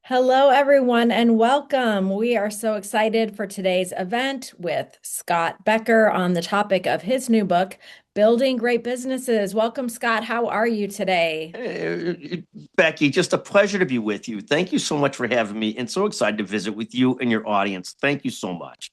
Hello, everyone, and welcome. We are so excited for today's event with Scott Becker on the topic of his new book, Building Great Businesses. Welcome, Scott. How are you today? Becky, just a pleasure to be with you. Thank you so much for having me, and so excited to visit with you and your audience. Thank you so much.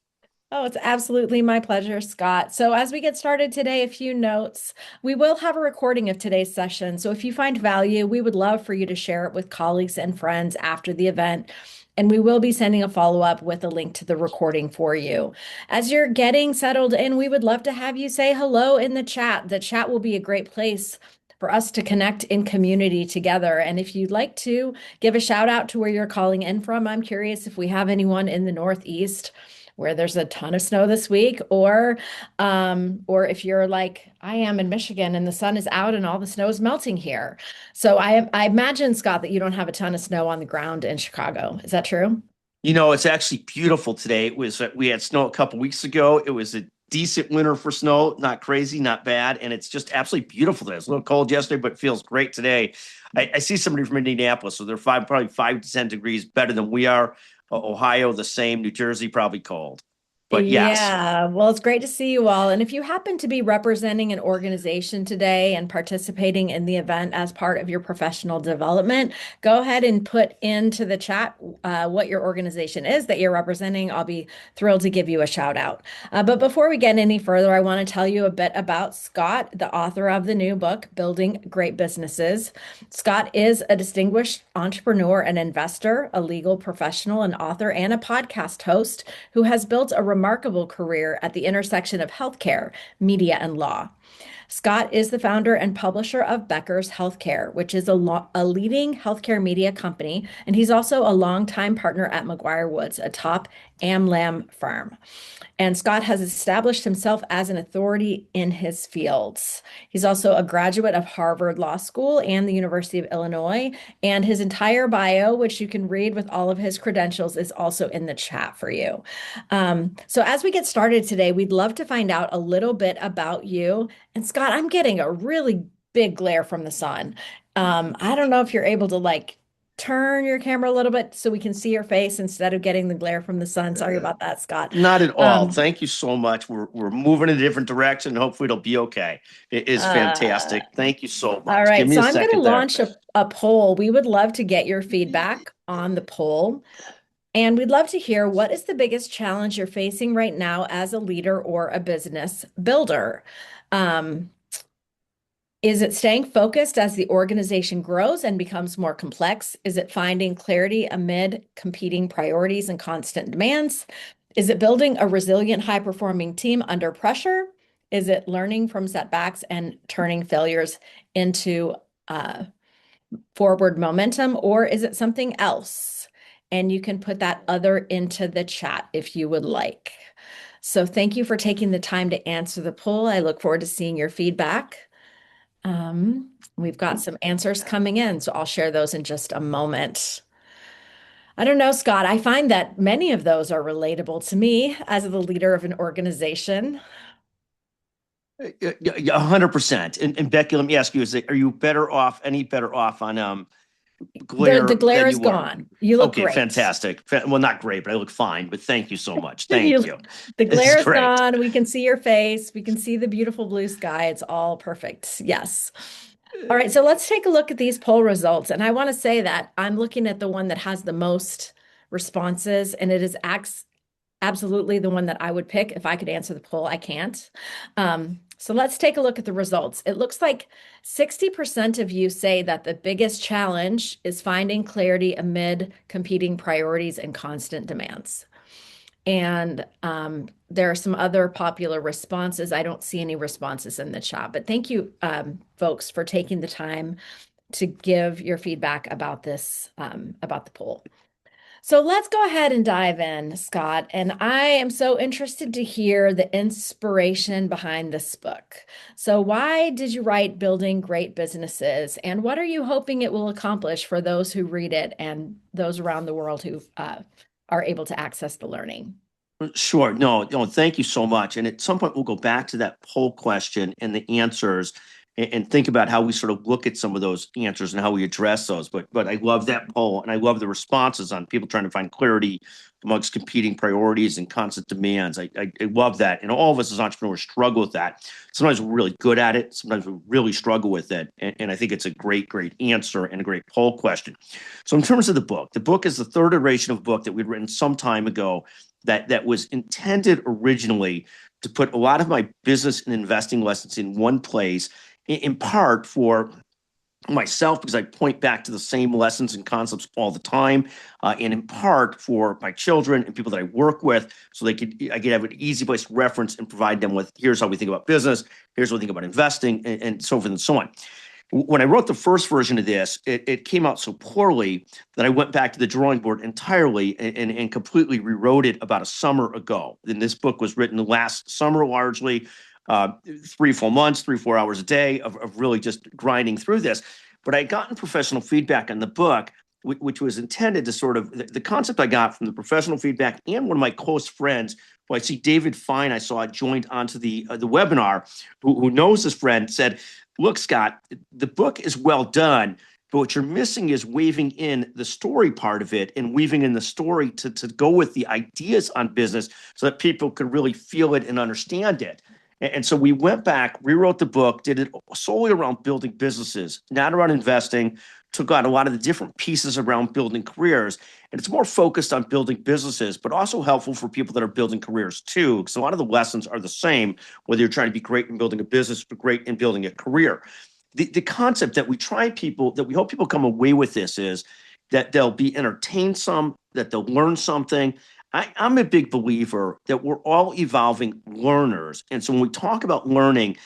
Oh, it's absolutely my pleasure, Scott. So, as we get started today, a few notes. We will have a recording of today's session. So, if you find value, we would love for you to share it with colleagues and friends after the event. And we will be sending a follow-up with a link to the recording for you. As you're getting settled in, we would love to have you say hello in the chat. The chat will be a great place for us to connect in community together. And if you'd like to give a shout out to where you're calling in from, I'm curious if we have anyone in the Northeast where there's a ton of snow this week, or if you're like I am in Michigan and the sun is out and all the snow is melting here. So I imagine, Scott, that you don't have a ton of snow on the ground in Chicago. Is that true? It's actually beautiful today. We had snow a couple weeks ago. It was a decent winter for snow, not crazy, not bad, and it's just absolutely beautiful today. It was a little cold yesterday, but feels great today. I see somebody from Indianapolis, so they're probably 5 to 10 degrees better than we are. Ohio, the same. New Jersey, probably cold. But yes, Yeah, well, it's great to see you all. And if you happen to be representing an organization today and participating in the event as part of your professional development, go ahead and put into the chat what your organization is that you're representing. I'll be thrilled to give you a shout out. But before we get any further, I want to tell you a bit about Scott, the author of the new book, Building Great Businesses. Scott is a distinguished entrepreneur and investor, a legal professional, an author, and a podcast host who has built a remarkable career at the intersection of healthcare, media, and law. Scott is the founder and publisher of Becker's Healthcare, which is a leading healthcare media company, and he's also a longtime partner at McGuire Woods, a top AmLam firm. And Scott has established himself as an authority in his fields. He's also a graduate of Harvard Law School and the University of Illinois. And his entire bio, which you can read with all of his credentials, is also in the chat for you. So, as we get started today, we'd love to find out a little bit about you. And Scott, I'm getting a really big glare from the sun. I don't know if you're able to turn your camera a little bit so we can see your face instead of getting the glare from the sun. Sorry about that, Scott. not at all. Um, Thank you so much. We're moving in a different direction. Hopefully, it'll be okay. It is uh, fantastic. Thank you so all much. Give right, me so a I'm going to second there. launch a poll. We would love to get your feedback on the poll. And we'd love to hear what is the biggest challenge you're facing right now as a leader or a business builder? Um, Is it staying focused as the organization grows and becomes more complex? Is it finding clarity amid competing priorities and constant demands? Is it building a resilient, high-performing team under pressure? Is it learning from setbacks and turning failures into uh, forward momentum, or is it something else? And you can put that other into the chat if you would like. So thank you for taking the time to answer the poll. I look forward to seeing your feedback. We've got some answers coming in, so I'll share those in just a moment. I don't know, Scott, I find that many of those are relatable to me as the leader of an organization. Yeah, 100%. And Becky, let me ask you: are you any better off on The glare glare than is you were? gone. You look Okay, great. fantastic. Well, not great, but I look fine. But thank you so much. Thank You, you. the This is glare is great. gone. We can see your face. We can see the beautiful blue sky. It's all perfect. Yes. All right, so let's take a look at these poll results. And I want to say that I'm looking at the one that has the most responses, and it is absolutely the one that I would pick if I could answer the poll. I can't. So let's take a look at the results. It looks like 60% of you say that the biggest challenge is finding clarity amid competing priorities and constant demands. And there are some other popular responses. I don't see any responses in the chat, but thank you, folks, for taking the time to give your feedback about this, about the poll. So let's go ahead and dive in, Scott. And I am so interested to hear the inspiration behind this book. So, why did you write Building Great Businesses? And what are you hoping it will accomplish for those who read it and those around the world who are able to access the learning? Sure. No, no, thank you so much. And at some point, we'll go back to that poll question and the answers. and think about how we sort of look at some of those answers and how we address those. But I love that poll, and I love the responses on people trying to find clarity amongst competing priorities and constant demands. I love that. And all of us as entrepreneurs struggle with that. Sometimes we're really good at it. Sometimes we really struggle with it. And I think it's a great, great answer and a great poll question. So in terms of the book is the third iteration of a book that we'd written some time ago that was intended originally to put a lot of my business and investing lessons in one place, in part for myself because I point back to the same lessons and concepts all the time, and in part for my children and people that I work with, so I could have an easy place to reference and provide them with here's how we think about business, here's what we think about investing, and so forth and so on. When I wrote the first version of this, it came out so poorly that I went back to the drawing board entirely and completely rewrote it about a summer ago. And this book was written last summer largely, 3 full months, 3-4 hours a day of really just grinding through this. But I had gotten professional feedback on the book, which was intended to sort of the concept I got from the professional feedback and one of my close friends, who I see David Fine, I saw joined onto the webinar, who knows this friend, said, "Look, Scott, the book is well done, but what you're missing is weaving in the story part of it and weaving in the story to go with the ideas on business so that people could really feel it and understand it." And so we went back, rewrote the book, did it solely around building businesses, not around investing, took out a lot of the different pieces around building careers. And it's more focused on building businesses, but also helpful for people that are building careers too, because a lot of the lessons are the same, whether you're trying to be great in building a business or great in building a career. The concept that we hope people come away with this is that they'll be entertained some, that they'll learn something. I'm a big believer that we're all evolving learners. And so when we talk about learning,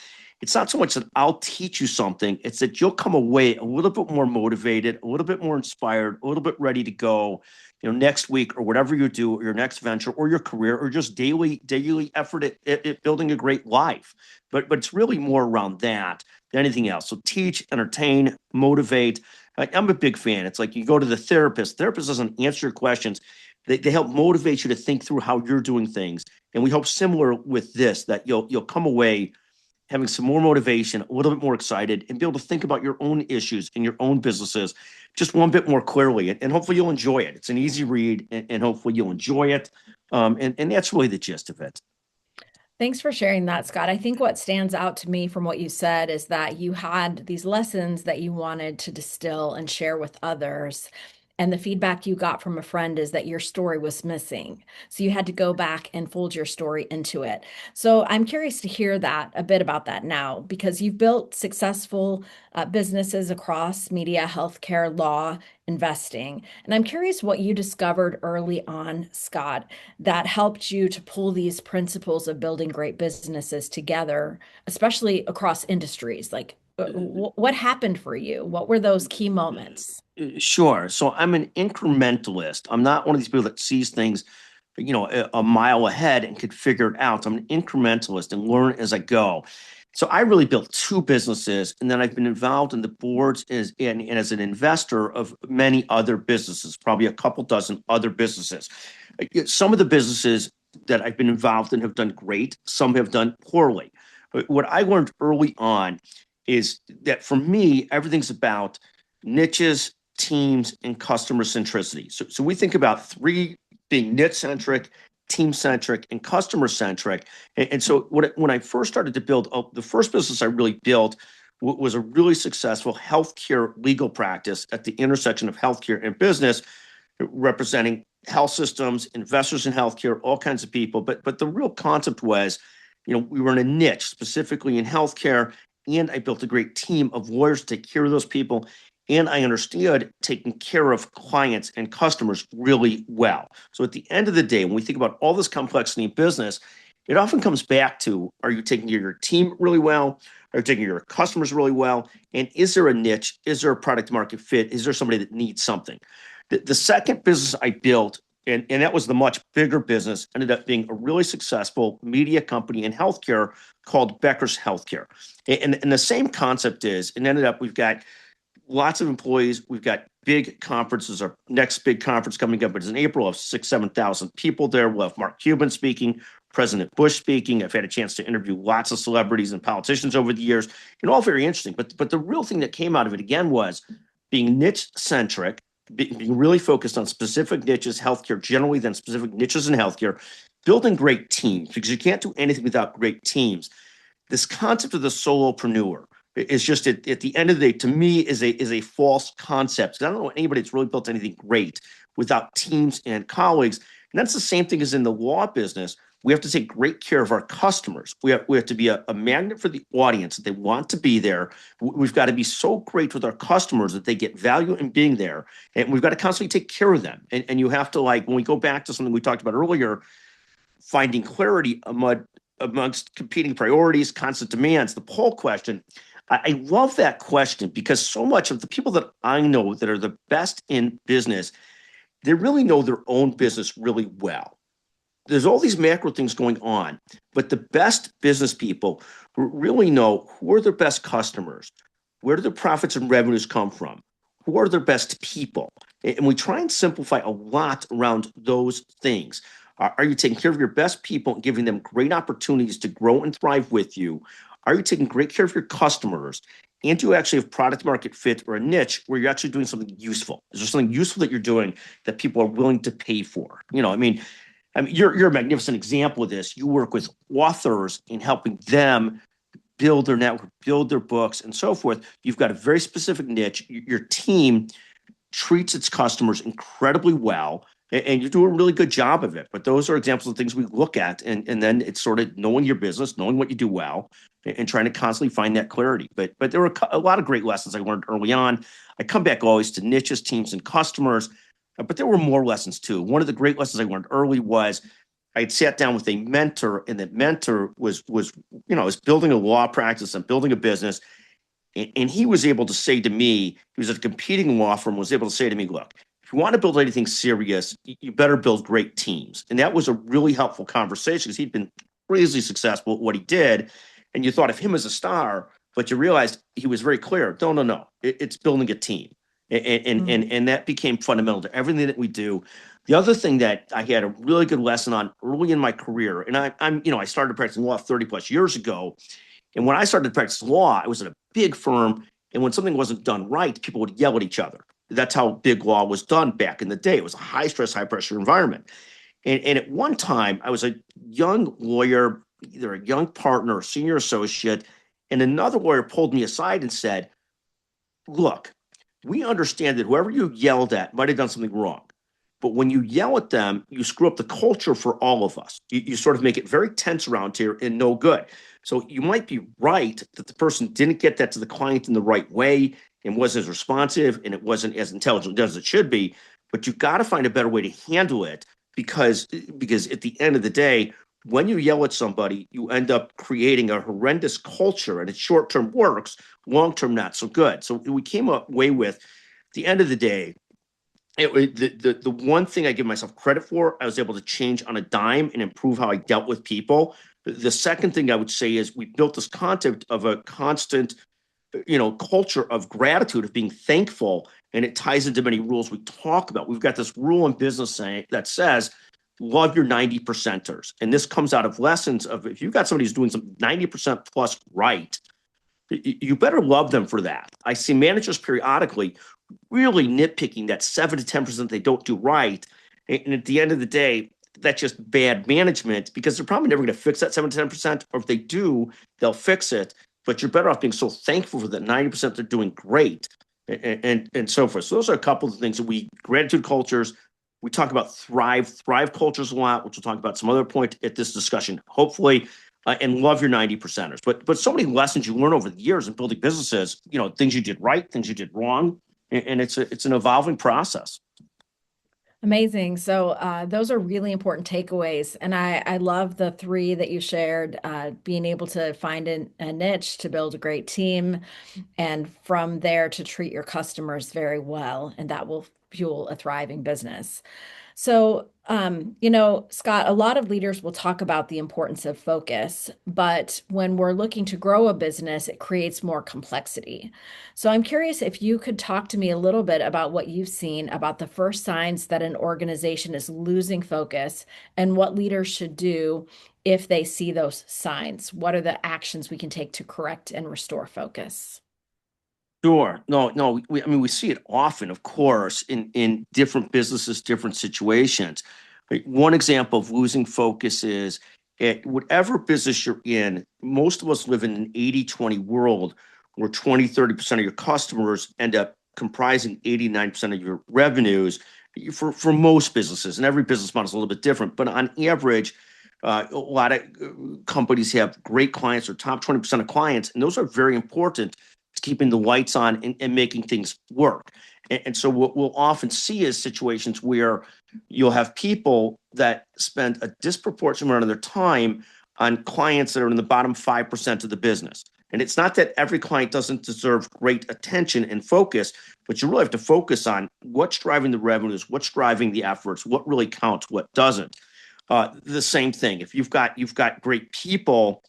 it's not so much that I'll teach you something, it's that you'll come away a little bit more motivated, a little bit more inspired, a little bit ready to go, next week or whatever you do, or your next venture or your career, or just daily effort at building a great life. But it's really more around that than anything else. So teach, entertain, motivate. I'm a big fan. It's like you go to the therapist. Therapist doesn't answer your questions. They help motivate you to think through how you're doing things. And we hope similar with this, that you'll come away having some more motivation, a little bit more excited, and be able to think about your own issues and your own businesses just one bit more clearly. And hopefully you'll enjoy it. It's an easy read, and hopefully you'll enjoy it. And that's really the gist of it. Thanks for sharing that, Scott. I think what stands out to me from what you said is that you had these lessons that you wanted to distill and share with others. And the feedback you got from a friend is that your story was missing. So you had to go back and fold your story into it. So I'm curious to hear that a bit about that now, because you've built successful businesses across media, healthcare, law, investing. And I'm curious what you discovered early on, Scott, that helped you to pull these principles of building great businesses together, especially across industries. Like, what happened for you? What were those key moments? Sure. So I'm an incrementalist. I'm not one of these people that sees things, a mile ahead and could figure it out. I'm an incrementalist and learn as I go. So I really built 2 businesses, and then I've been involved in the boards and as an investor of many other businesses, probably a couple dozen other businesses. Some of the businesses that I've been involved in have done great. Some have done poorly. But what I learned early on is that for me, everything's about niches, teams, and customer centricity. So we think about 3 being niche centric, team centric, and customer centric. And so when I first started to build, the first business I really built was a really successful healthcare legal practice at the intersection of healthcare and business, representing health systems, investors in healthcare, all kinds of people. But the real concept was, we were in a niche, specifically in healthcare, and I built a great team of lawyers to take care of those people. And I understood taking care of clients and customers really well. So at the end of the day, when we think about all this complexity in business, it often comes back to, are you taking care of your team really well? Are you taking care of your customers really well? And is there a niche? Is there a product market fit? Is there somebody that needs something? The second business I built, and that was the much bigger business, ended up being a really successful media company in healthcare called Becker's Healthcare. And the same concept is, it ended up, we've got lots of employees. We've got big conferences. Our next big conference coming up is in April of 7,000 people there. We'll have Mark Cuban speaking, President Bush speaking. I've had a chance to interview lots of celebrities and politicians over the years, and all very interesting. But the real thing that came out of it again was being niche centric, being really focused on specific niches, healthcare generally, then specific niches in healthcare, building great teams because you can't do anything without great teams. This concept of the solopreneur is just at the end of the day, to me, is a false concept. I don't know anybody that's really built anything great without teams and colleagues. And that's the same thing as in the law business. We have to take great care of our customers. We have to be a magnet for the audience that they want to be there. We've got to be so great with our customers that they get value in being there. And we've got to constantly take care of them. And you have to, like, when we go back to something we talked about earlier, finding clarity amongst competing priorities, constant demands, the poll question. I love that question because so much of the people that I know that are the best in business, they really know their own business really well. There's all these macro things going on, but the best business people really know who are their best customers, where do their profits and revenues come from, who are their best people. And we try and simplify a lot around those things. Are you taking care of your best people and giving them great opportunities to grow and thrive with you? Are you taking great care of your customers? And do you actually have product market fit or a niche where you're actually doing something useful? Is there something useful that you're doing that people are willing to pay for? I mean, you're a magnificent example of this. You work with authors in helping them build their network, build their books, and so forth. You've got a very specific niche. Your team treats its customers incredibly well, and you're doing a really good job of it. But those are examples of things we look at, and then it's sort of knowing your business, knowing what you do well, and trying to constantly find that clarity. But there were a lot of great lessons I learned early on. I come back always to niches, teams, and customers, but there were more lessons too. One of the great lessons I learned early was I had sat down with a mentor, and that mentor was building a law practice and building a business. And he was able to say to me, he was at a competing law firm, was able to say to me, look, if you want to build anything serious, you better build great teams. And that was a really helpful conversation because he'd been crazy successful at what he did. And you thought of him as a star, but you realized he was very clear. No, no, no. It's building a team. And that became fundamental to everything that we do. The other thing that I had a really good lesson on early in my career, and I started practicing law 30 plus years ago. And when I started to practice law, I was at a big firm. And when something wasn't done right, people would yell at each other. That's how big law was done back in the day. It was a high stress, high pressure environment. And at one time, I was a young lawyer, either a young partner or senior associate, and another lawyer pulled me aside and said, look, we understand that whoever you yelled at might have done something wrong. But when you yell at them, you screw up the culture for all of us. You sort of make it very tense around here and no good. So you might be right that the person didn't get that to the client in the right way and wasn't as responsive and it wasn't as intelligent as it should be. But you've got to find a better way to handle it because at the end of the day, when you yell at somebody, you end up creating a horrendous culture, and it short term works, long term not so good. So we came away with, at the end of the day, the one thing I give myself credit for, I was able to change on a dime and improve how I dealt with people. The second thing I would say is we built this concept of a constant, culture of gratitude, of being thankful, and it ties into many rules we talk about. We've got this rule in business that says, love your 90 percenters. And this comes out of lessons of if you've got somebody who's doing some 90% plus right, you better love them for that. I see managers periodically really nitpicking that 7 to 10% they don't do right. And at the end of the day, that's just bad management because they're probably never going to fix that 7 to 10%. Or if they do, they'll fix it. But you're better off being so thankful for that 90% they're doing great and so forth. So those are a couple of the things that gratitude cultures. We talk about thrive cultures a lot, which we'll talk about some other point at this discussion, hopefully, and love your 90 percenters. But so many lessons you learn over the years in building businesses, things you did right, things you did wrong. And it's an evolving process. Amazing. So those are really important takeaways. And I love the three that you shared, being able to find a niche to build a great team, and from there to treat your customers very well. And that will fuel a thriving business. So, Scott, a lot of leaders will talk about the importance of focus, but when we're looking to grow a business, it creates more complexity. So, I'm curious if you could talk to me a little bit about what you've seen about the first signs that an organization is losing focus and what leaders should do if they see those signs. What are the actions we can take to correct and restore focus? Sure. No. I mean, we see it often, of course, in different businesses, different situations. Like, one example of losing focus is at whatever business you're in, most of us live in an 80-20 world where 20-30% of your customers end up comprising 89% of your revenues for most businesses. And every business model is a little bit different. But on average, a lot of companies have great clients or top 20% of clients, and those are very important keeping the lights on and making things work. And so what we'll often see is situations where you'll have people that spend a disproportionate amount of their time on clients that are in the bottom 5% of the business. And it's not that every client doesn't deserve great attention and focus, but you really have to focus on what's driving the revenues, what's driving the efforts, what really counts, what doesn't. The same thing. If you've got great people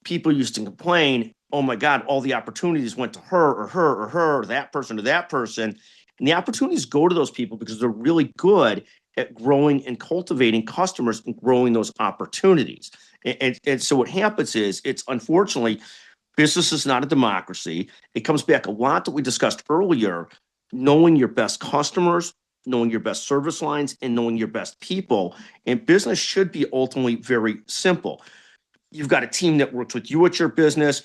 used to complain, oh my God, all the opportunities went to her or her or her or that person or that person. And the opportunities go to those people because they're really good at growing and cultivating customers and growing those opportunities. And so what happens is it's unfortunately, business is not a democracy. It comes back a lot that we discussed earlier, knowing your best customers, knowing your best service lines, and knowing your best people. And business should be ultimately very simple. You've got a team that works with you at your business.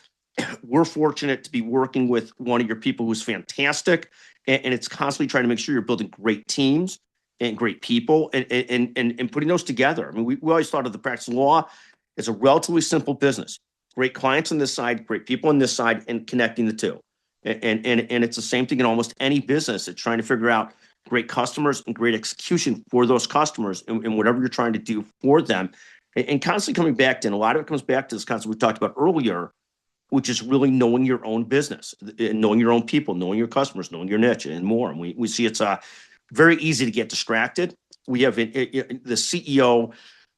We're fortunate to be working with one of your people who's fantastic, and it's constantly trying to make sure you're building great teams and great people and putting those together. I mean, we always thought of the practice of law as a relatively simple business. Great clients on this side, great people on this side, and connecting the two. And it's the same thing in almost any business. It's trying to figure out great customers and great execution for those customers and whatever you're trying to do for them. And constantly coming back to, and a lot of it comes back to this concept we talked about earlier, which is really knowing your own business, and knowing your own people, knowing your customers, knowing your niche, and more. And we see it's very easy to get distracted. We have the CEO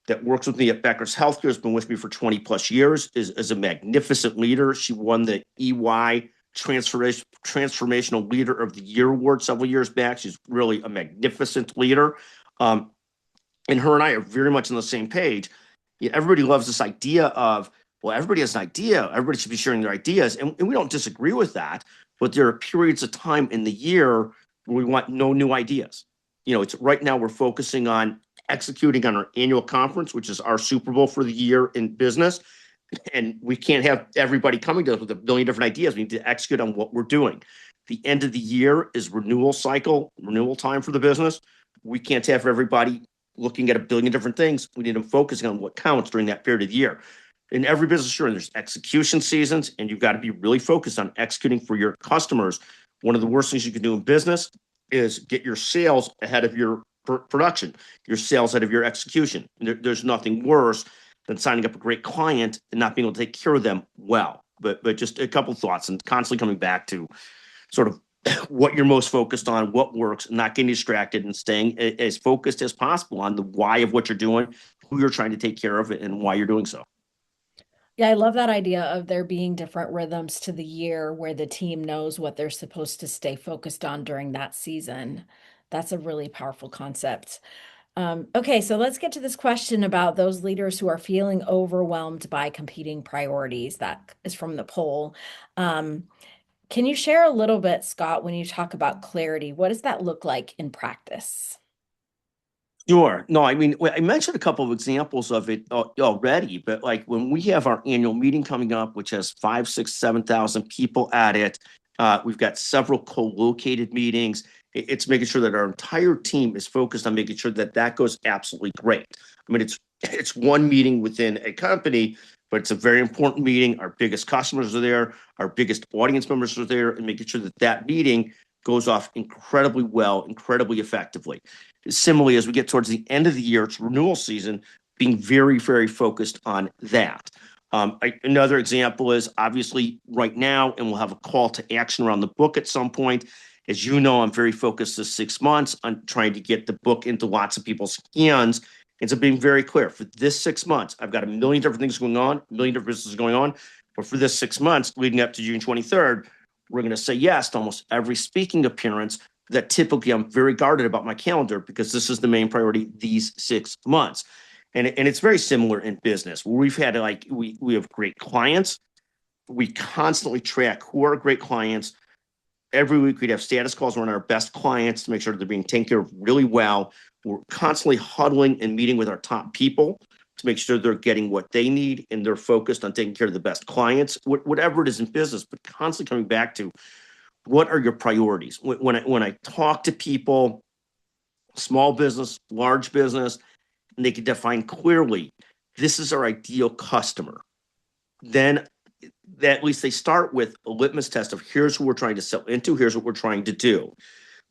that works with me at Becker's Healthcare, has been with me for 20 plus years, is a magnificent leader. She won the EY Transformational Leader of the Year award several years back. She's really a magnificent leader. And her and I are very much on the same page. Everybody loves this idea of, well, everybody has an idea. Everybody should be sharing their ideas. And we don't disagree with that. But there are periods of time in the year where we want no new ideas. It's right now we're focusing on executing on our annual conference, which is our Super Bowl for the year in business. And we can't have everybody coming to us with a billion different ideas. We need to execute on what we're doing. The end of the year is renewal time for the business. We can't have everybody looking at a billion different things. We need them focusing on what counts during that period of the year. In every business, sure, there's execution seasons, and you've got to be really focused on executing for your customers. One of the worst things you can do in business is get your sales ahead of your production, your sales ahead of your execution. There's nothing worse than signing up a great client and not being able to take care of them well. But just a couple of thoughts, and constantly coming back to sort of what you're most focused on, what works, not getting distracted, and staying as focused as possible on the why of what you're doing, who you're trying to take care of, and why you're doing so. Yeah, I love that idea of there being different rhythms to the year where the team knows what they're supposed to stay focused on during that season. That's a really powerful concept. Okay, so let's get to this question about those leaders who are feeling overwhelmed by competing priorities. That is from the poll. Can you share a little bit, Scott, when you talk about clarity? What does that look like in practice? Sure. No, I mean, I mentioned a couple of examples of it already, but like when we have our annual meeting coming up, which has 5, 6, 7,000 people at it, we've got several co-located meetings. It's making sure that our entire team is focused on making sure that that goes absolutely great. I mean, it's one meeting within a company, but it's a very important meeting. Our biggest customers are there, our biggest audience members are there, and making sure that that meeting goes off incredibly well, incredibly effectively. Similarly, as we get towards the end of the year, it's renewal season, being very, very focused on that. Another example is obviously right now, and we'll have a call to action around the book at some point, As you know, I'm very focused this 6 months on trying to get the book into lots of people's hands. And so being very clear, for this 6 months, I've got a million different things going on, a million different businesses going on. But for this 6 months leading up to June 23rd, we're going to say yes to almost every speaking appearance that typically I'm very guarded about my calendar because this is the main priority these 6 months. And it's very similar in business. We've had we have great clients. We constantly track who are great clients. Every week we'd have status calls around our best clients to make sure they're being taken care of really well. We're constantly huddling and meeting with our top people to make sure they're getting what they need and they're focused on taking care of the best clients, whatever it is in business, but constantly coming back to what are your priorities? When I talk to people, small business, large business, and they can define clearly, this is our ideal customer, then that at least they start with a litmus test of here's who we're trying to sell into, here's what we're trying to do.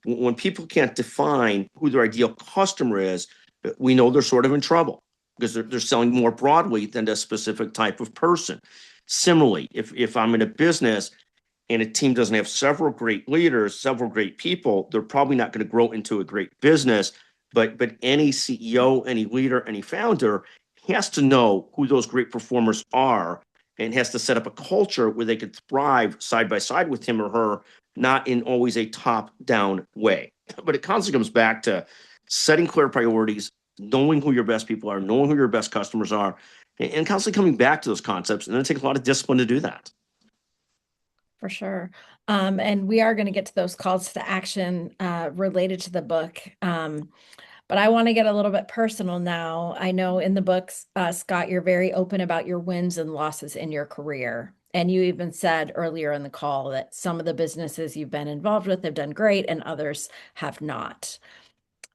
When people can't define who their ideal customer is, we know they're sort of in trouble because they're selling more broadly than a specific type of person. Similarly, if I'm in a business and a team doesn't have several great leaders, several great people, they're probably not going to grow into a great business. But any CEO, any leader, any founder has to know who those great performers are and has to set up a culture where they could thrive side by side with him or her, not in always a top-down way. But it constantly comes back to setting clear priorities, knowing who your best people are, knowing who your best customers are, and constantly coming back to those concepts. And then it takes a lot of discipline to do that. For sure. And we are going to get to those calls to action related to the book. But I want to get a little bit personal now. I know in the books, Scott, you're very open about your wins and losses in your career. And you even said earlier in the call that some of the businesses you've been involved with have done great and others have not.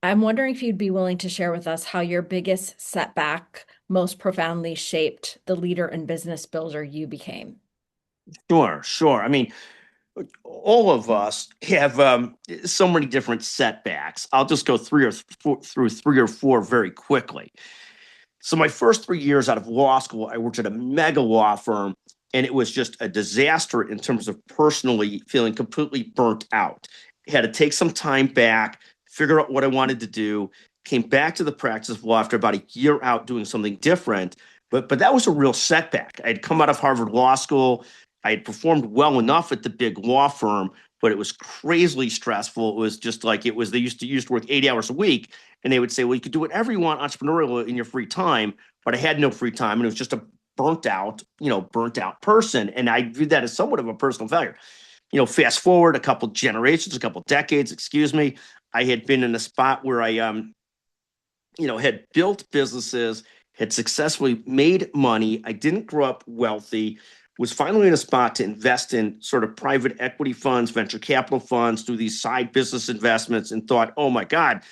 I'm wondering if you'd be willing to share with us how your biggest setback most profoundly shaped the leader and business builder you became. Sure, sure. I mean, all of us have so many different setbacks. I'll just go through 3 or 4 very quickly. So my first 3 years out of law school, I worked at a mega law firm, and it was just a disaster in terms of personally feeling completely burnt out. Had to take some time back, figure out what I wanted to do. Came back to the practice of law after about a year out doing something different. But that was a real setback. I had come out of Harvard Law School. I had performed well enough at the big law firm, but it was crazily stressful. It was just like it was, they used to work 80 hours a week, and they would say, well, you could do whatever you want entrepreneurial in your free time, but I had no free time, and it was just a burnt out person. And I viewed that as somewhat of a personal failure. Fast forward a couple generations, a couple decades, excuse me, I had been in a spot where I had built businesses, had successfully made money. I didn't grow up wealthy, was finally in a spot to invest in sort of private equity funds, venture capital funds, do these side business investments, and thought, oh my God,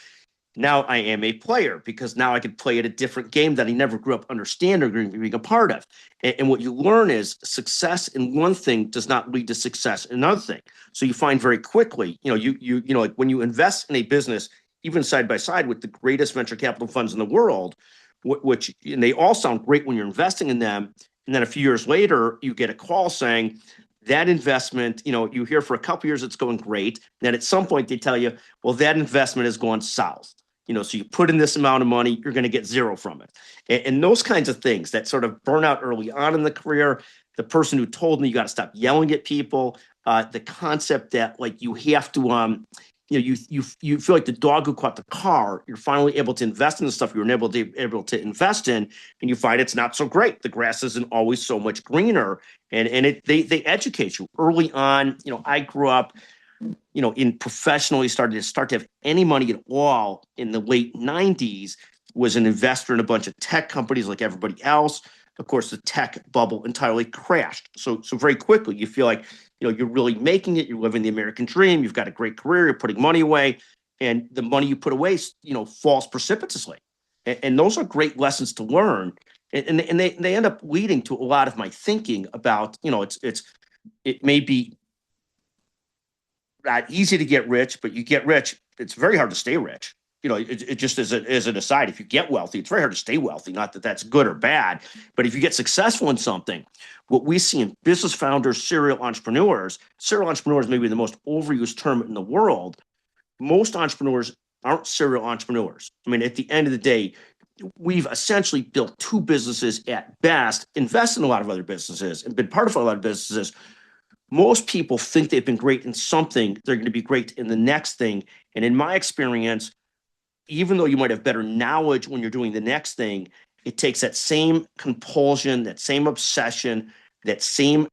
now I am a player because now I could play at a different game that I never grew up understanding or being a part of. And what you learn is success in one thing does not lead to success in another thing. So you find very quickly, like when you invest in a business, even side by side with the greatest venture capital funds in the world, which and they all sound great when you're investing in them. And then a few years later, you get a call saying that investment, you hear for a couple years it's going great. Then at some point they tell you, well, that investment has gone south. So you put in this amount of money, you're going to get zero from it. And those kinds of things that sort of burn out early on in the career. The person who told me you got to stop yelling at people, the concept that like you have to, you feel like the dog who caught the car. You're finally able to invest in the stuff you were able to invest in, and you find it's not so great. The grass isn't always so much greener, and they educate you early on. I grew up, in professionally started to have any money at all in the late 90s, was an investor in a bunch of tech companies like everybody else. Of course, the tech bubble entirely crashed. So very quickly you feel like, you're really making it, you're living the American dream, you've got a great career, you're putting money away, and the money you put away, falls precipitously. And those are great lessons to learn. And they end up leading to a lot of my thinking about, it may be not easy to get rich, but you get rich, it's very hard to stay rich. it just as an aside, if you get wealthy, it's very hard to stay wealthy. Not that that's good or bad, but if you get successful in something, what we see in business founders, serial entrepreneurs may be the most overused term in the world. Most entrepreneurs aren't serial entrepreneurs. I mean, at the end of the day, we've essentially built two businesses at best, invested in a lot of other businesses, and been part of a lot of businesses. Most people think they've been great in something, they're going to be great in the next thing. And in my experience, even though you might have better knowledge when you're doing the next thing, it takes that same compulsion, that same obsession, that same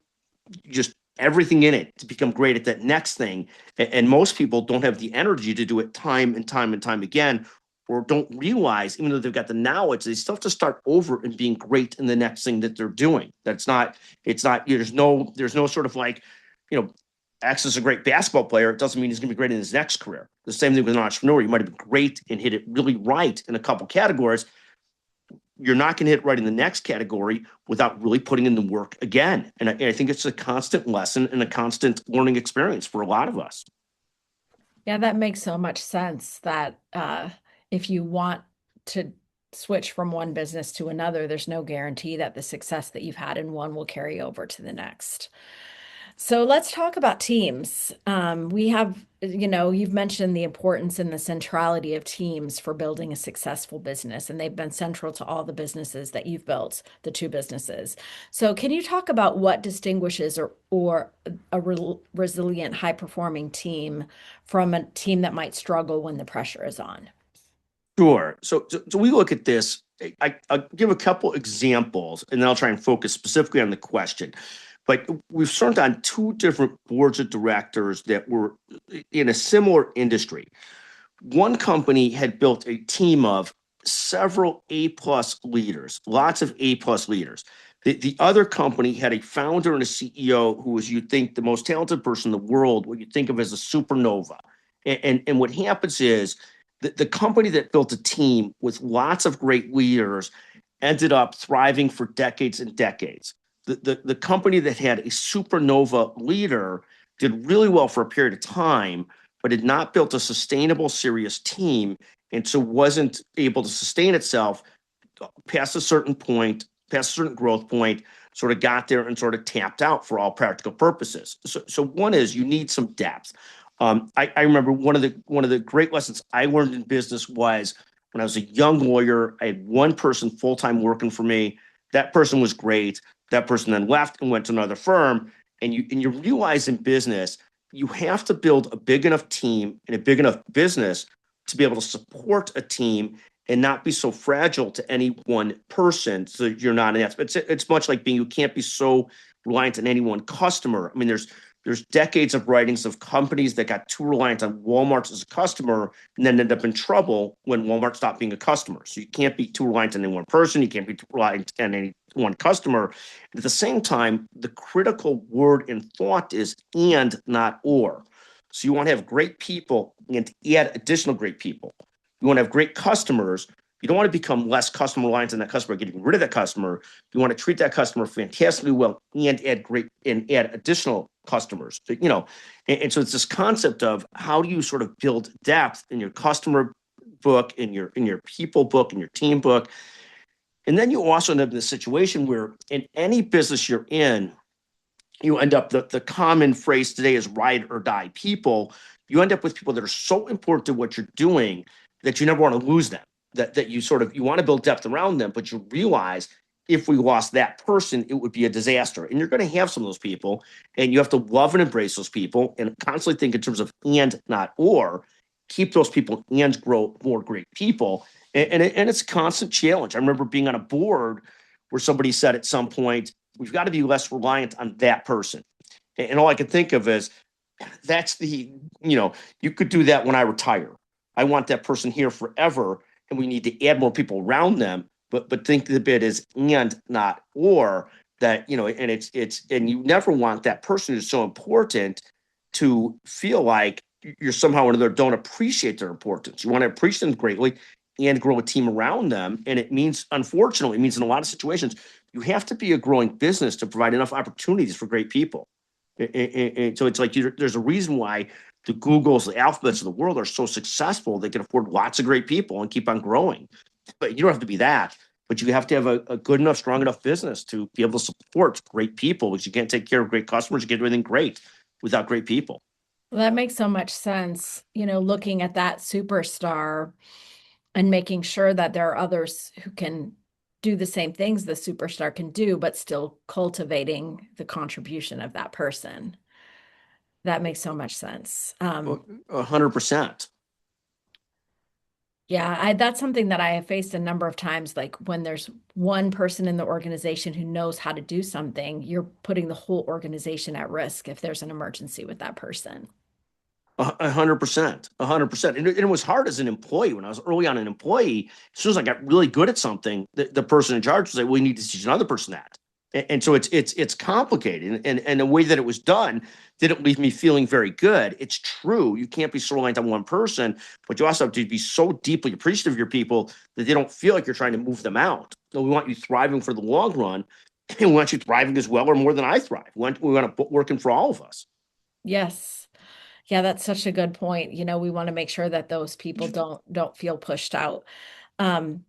just everything in it to become great at that next thing. And most people don't have the energy to do it time and time and time again, or don't realize, even though they've got the knowledge, they still have to start over and being great in the next thing that they're doing. It's not, there's no sort of like, you know, X is a great basketball player. It doesn't mean he's going to be great in his next career. The same thing with an entrepreneur. You might have been great and hit it really right in a couple categories. You're not going to hit right in the next category without really putting in the work again. And I think it's a constant lesson and a constant learning experience for a lot of us. Yeah, that makes so much sense that if you want to switch from one business to another, there's no guarantee that the success that you've had in one will carry over to the next. So let's talk about teams. We have, you've mentioned the importance and the centrality of teams for building a successful business, and they've been central to all the businesses that you've built, the two businesses. So can you talk about what distinguishes or a resilient, high-performing team from a team that might struggle when the pressure is on? Sure. So we look at this. I'll give a couple examples, and then I'll try and focus specifically on the question. But we've served on two different boards of directors that were in a similar industry. One company had built a team of several A-plus leaders, lots of A-plus leaders. The other company had a founder and a CEO who was, you'd think, the most talented person in the world, what you think of as a supernova. And what happens is the company that built a team with lots of great leaders ended up thriving for decades and decades. The company that had a supernova leader did really well for a period of time, but had not built a sustainable, serious team, and so wasn't able to sustain itself past a certain point, past a certain growth point, sort of got there and sort of tapped out for all practical purposes. So one is you need some depth. I remember one of the great lessons I learned in business was when I was a young lawyer. I had one person full-time working for me. That person was great. That person then left and went to another firm. And you realize in business, you have to build a big enough team and a big enough business to be able to support a team and not be so fragile to any one person. So you're not an expert. It's much like you can't be so reliant on any one customer. I mean, there's decades of writings of companies that got too reliant on Walmart as a customer and then ended up in trouble when Walmart stopped being a customer. So you can't be too reliant on any one person. You can't be too reliant on any one customer. At the same time, the critical word in thought is and, not or. So you want to have great people and add additional great people. You want to have great customers. You don't want to become less customer reliant on that customer, getting rid of that customer. You want to treat that customer fantastically well and add additional customers. And so it's this concept of how do you sort of build depth in your customer book, in your people book, in your team book. And then you also end up in a situation where in any business you're in, you end up, the common phrase today is ride or die people. You end up with people that are so important to what you're doing that you never want to lose them. That you want to build depth around them, but you realize if we lost that person, it would be a disaster. And you're going to have some of those people, and you have to love and embrace those people and constantly think in terms of and, not or. Keep those people and grow more great people. And it's a constant challenge. I remember being on a board where somebody said at some point, we've got to be less reliant on that person. And all I could think of is you could do that when I retire. I want that person here forever, and we need to add more people around them. But think of it as and, not or. That and and you never want that person who's so important to feel like you're somehow or another don't appreciate their importance. You want to appreciate them greatly and grow a team around them. And unfortunately, it means in a lot of situations, you have to be a growing business to provide enough opportunities for great people. And so it's like there's a reason why the Googles, the Alphabets of the world are so successful, they can afford lots of great people and keep on growing. But you don't have to be that. But you have to have a good enough, strong enough business to be able to support great people, because you can't take care of great customers, you can't do anything great without great people. Well, that makes so much sense, looking at that superstar and making sure that there are others who can do the same things the superstar can do, but still cultivating the contribution of that person. That makes so much sense. 100%. Yeah, that's something that I have faced a number of times. Like when there's one person in the organization who knows how to do something, you're putting the whole organization at risk if there's an emergency with that person. 100%, 100%. And it was hard as an employee. When I was early on an employee, as soon as I got really good at something, the person in charge was like, "We need to teach another person that." And so it's complicated. And the way that it was done didn't leave me feeling very good. It's true. You can't be so reliant on one person, but you also have to be so deeply appreciative of your people that they don't feel like you're trying to move them out. So we want you thriving for the long run. And we want you thriving as well or more than I thrive. We want to put working for all of us. Yes. Yeah, that's such a good point. We want to make sure that those people don't feel pushed out. Um,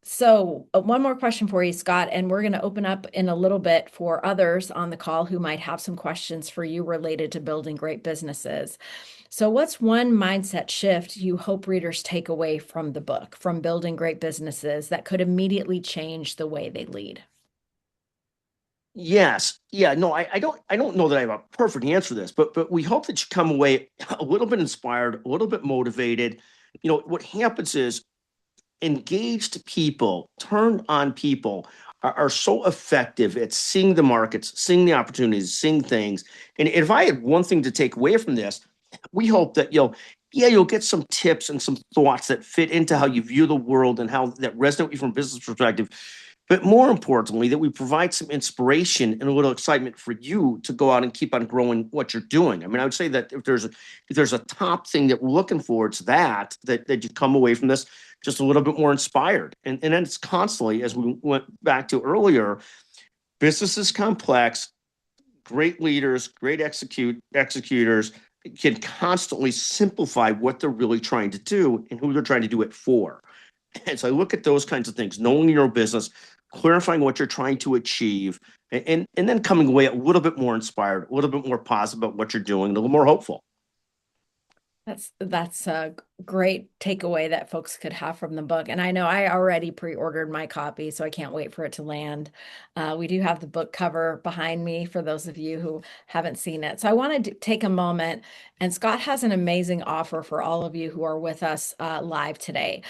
so one more question for you, Scott, and we're going to open up in a little bit for others on the call who might have some questions for you related to building great businesses. So what's one mindset shift you hope readers take away from the book, from building great businesses, that could immediately change the way they lead? Yes. Yeah. No, I don't know that I have a perfect answer to this, but we hope that you come away a little bit inspired, a little bit motivated. What happens is engaged people, turned on people are so effective at seeing the markets, seeing the opportunities, seeing things. And if I had one thing to take away from this, we hope that you'll get some tips and some thoughts that fit into how you view the world and how that resonate with you from a business perspective. But more importantly, that we provide some inspiration and a little excitement for you to go out and keep on growing what you're doing. I mean, I would say that if there's a top thing that we're looking for, it's that you come away from this just a little bit more inspired. And then it's constantly, as we went back to earlier, business is complex, great leaders, great executors can constantly simplify what they're really trying to do and who they're trying to do it for. And so I look at those kinds of things, knowing your business, clarifying what you're trying to achieve, and then coming away a little bit more inspired, a little bit more positive about what you're doing, a little more hopeful. That's a great takeaway that folks could have from the book. And I know I already pre-ordered my copy, so I can't wait for it to land. We do have the book cover behind me for those of you who haven't seen it. So I wanted to take a moment, and Scott has an amazing offer for all of you who are with us live today.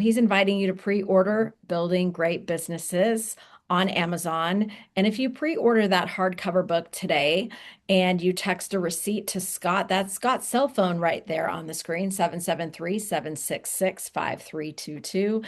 He's inviting you to pre-order Building Great Businesses on Amazon. And if you pre-order that hardcover book today and you text a receipt to Scott, that's Scott's cell phone right there on the screen, 773-766-5322.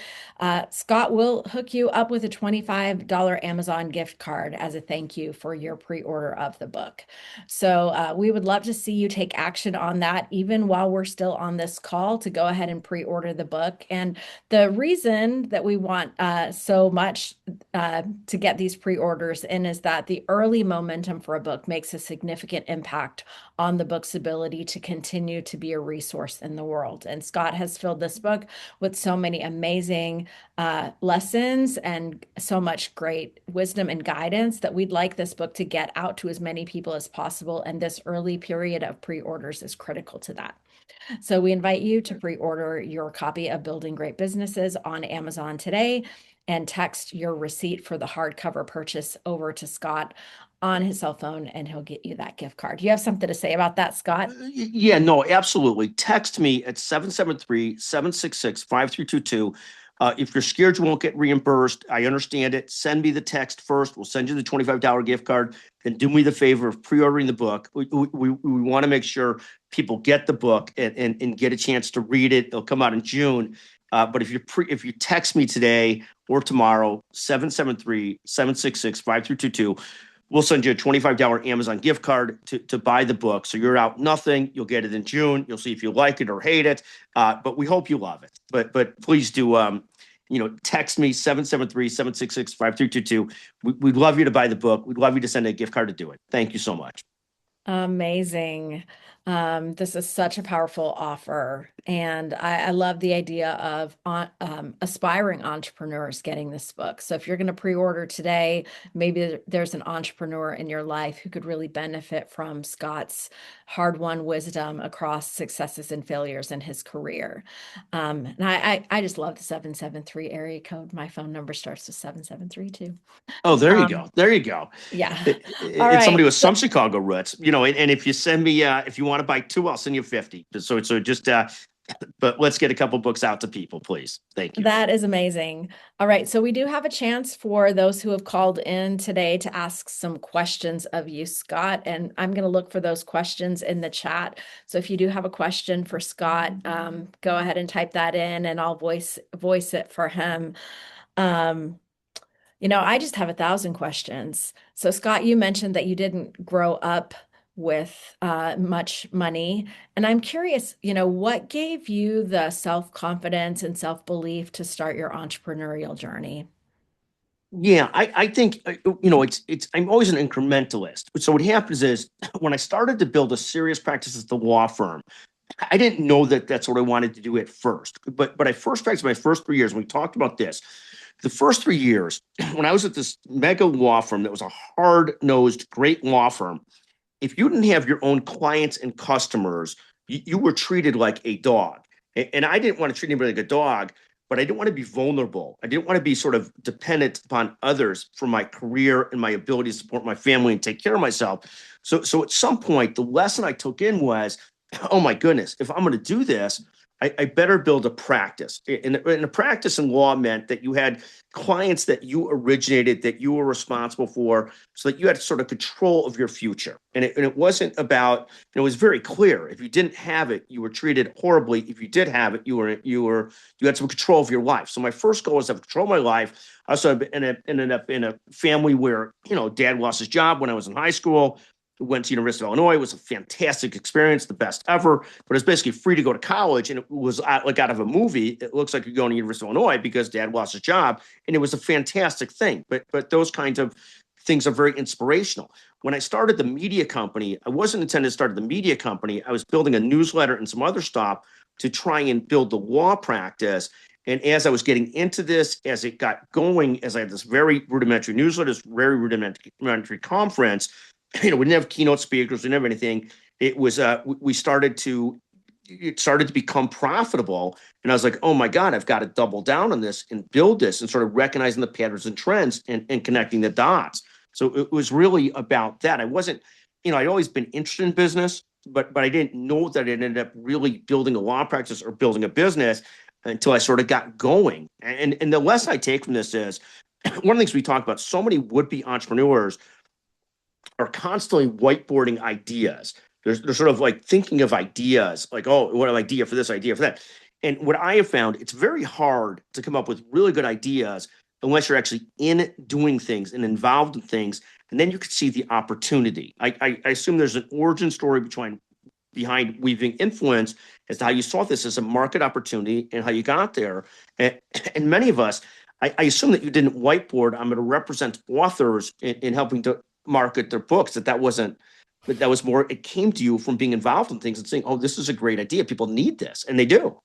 Scott will hook you up with a $25 Amazon gift card as a thank you for your pre-order of the book. So we would love to see you take action on that, even while we're still on this call, to go ahead and pre-order the book. And the reason that we want so much to get these pre-orders in is that the early momentum for a book makes a significant impact on the book's ability to continue to be a resource in the world. And Scott has filled this book with so many amazing lessons and so much great wisdom and guidance that we'd like this book to get out to as many people as possible. And this early period of pre-orders is critical to that. So we invite you to pre-order your copy of Building Great Businesses on Amazon today and text your receipt for the hardcover purchase over to Scott on his cell phone, and he'll get you that gift card. Do you have something to say about that, Scott? Yeah, no, absolutely. Text me at 773-766-5322. If you're scared you won't get reimbursed, I understand it. Send me the text first. We'll send you the $25 gift card. And do me the favor of pre-ordering the book. We want to make sure people get the book and get a chance to read it. It'll come out in June. But if you text me today or tomorrow, 773-766-5322, we'll send you a $25 Amazon gift card to buy the book. So you're out nothing. You'll get it in June. You'll see if you like it or hate it. But we hope you love it. But please do text me 773-766-5322. We'd love you to buy the book. We'd love you to send a gift card to do it. Thank you so much. Amazing. This is such a powerful offer, and I love the idea of aspiring entrepreneurs getting this book. So if you're going to pre-order today, maybe there's an entrepreneur in your life who could really benefit from Scott's hard-won wisdom across successes and failures in his career. And I just love the 773 area code. My phone number starts with 773 too. Oh, there you Um, go. There you go. yeah. All It's somebody right. with some Chicago roots, and if you send me, if you want to buy two, I'll send you 50. So just, but let's get a couple books out to people, please. Thank you. That is amazing. All right, so we do have a chance for those who have called in today to ask some questions of you, Scott, and I'm going to look for those questions in the chat. So if you do have a question for Scott, go ahead and type that in, and I'll voice it for him. Um, I just have 1,000 questions. So, Scott, you mentioned that you didn't grow up with much money. And I'm curious, what gave you the self-confidence and self-belief to start your entrepreneurial journey? Yeah, I think I'm always an incrementalist. So what happens is when I started to build a serious practice at the law firm, I didn't know that that's what I wanted to do at first. But I first practiced my first 3 years. We talked about this. The first 3 years, when I was at this mega law firm that was a hard-nosed, great law firm, if you didn't have your own clients and customers, you were treated like a dog. And I didn't want to treat anybody like a dog, but I didn't want to be vulnerable. I didn't want to be sort of dependent upon others for my career and my ability to support my family and take care of myself. So at some point, the lesson I took in was, oh my goodness, if I'm going to do this, I better build a practice. And a practice in law meant that you had clients that you originated, that you were responsible for, so that you had sort of control of your future. And it wasn't about, it was very clear. If you didn't have it, you were treated horribly. If you did have it, you had some control of your life. So my first goal was to have control of my life. I also ended up in a family where, dad lost his job when I was in high school. Went to University of Illinois. It was a fantastic experience, the best ever. But it's basically free to go to college, and it was like out of a movie. It looks like you're going to University of Illinois because dad lost his job, and it was a fantastic thing. But those kinds of things are very inspirational. When I started the media company, I wasn't intended to start the media company. I was building a newsletter and some other stuff to try and build the law practice. And as I was getting into this, as it got going, as I had this very rudimentary newsletter, this very rudimentary conference, we didn't have keynote speakers, we didn't have anything. We started to, it started to become profitable. And I was like, oh my God, I've got to double down on this and build this, and sort of recognizing the patterns and trends and connecting the dots. So it was really about that. I wasn't, I'd always been interested in business, but I didn't know that it ended up really building a law practice or building a business until I sort of got going. And the lesson I take from this is one of the things we talk about, so many would-be entrepreneurs are constantly whiteboarding ideas. They're sort of like thinking of ideas, like, oh, what an idea for this, idea for that. And what I have found, it's very hard to come up with really good ideas unless you're actually in doing things and involved in things. And then you can see the opportunity. I assume there's an origin story behind Weaving Influence as to how you saw this as a market opportunity and how you got there. And many of us, I assume that you didn't whiteboard, I'm going to represent authors in helping to market their books, that wasn't, but that was more, it came to you from being involved in things and saying, oh, this is a great idea. People need this. And they do.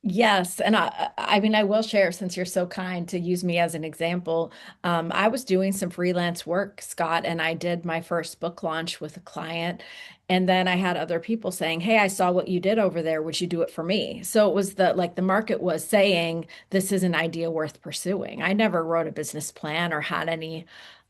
Yes, and I mean, I will share, since you're so kind to use me as an example. I was doing some freelance work, Scott, and I did my first book launch with a client. And then I had other people saying, "Hey, I saw what you did over there. Would you do it for me?" So it was the market was saying this is an idea worth pursuing. I never wrote a business plan or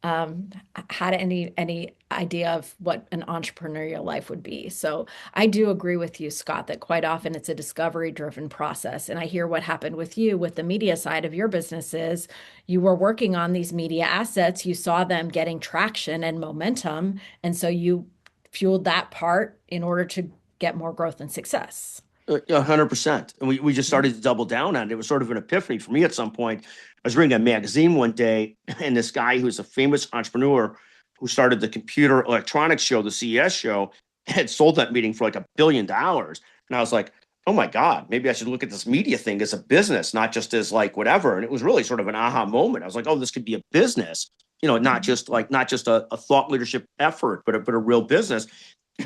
um, had any idea of what an entrepreneurial life would be. So I do agree with you, Scott, that quite often it's a discovery driven process. And I hear what happened with you with the media side of your businesses. You were working on these media assets, you saw them getting traction and momentum. And so you fueled that part in order to get more growth and success. 100%. And we just started to double down on it. It was sort of an epiphany for me at some point. I was reading a magazine one day, and this guy who's a famous entrepreneur who started the computer electronics show, the CES show, had sold that meeting for like $1 billion. And I was like, oh my God, maybe I should look at this media thing as a business, not just as like whatever. And it was really sort of an aha moment. I was like, oh, this could be a business, not just a thought leadership effort, but a real business.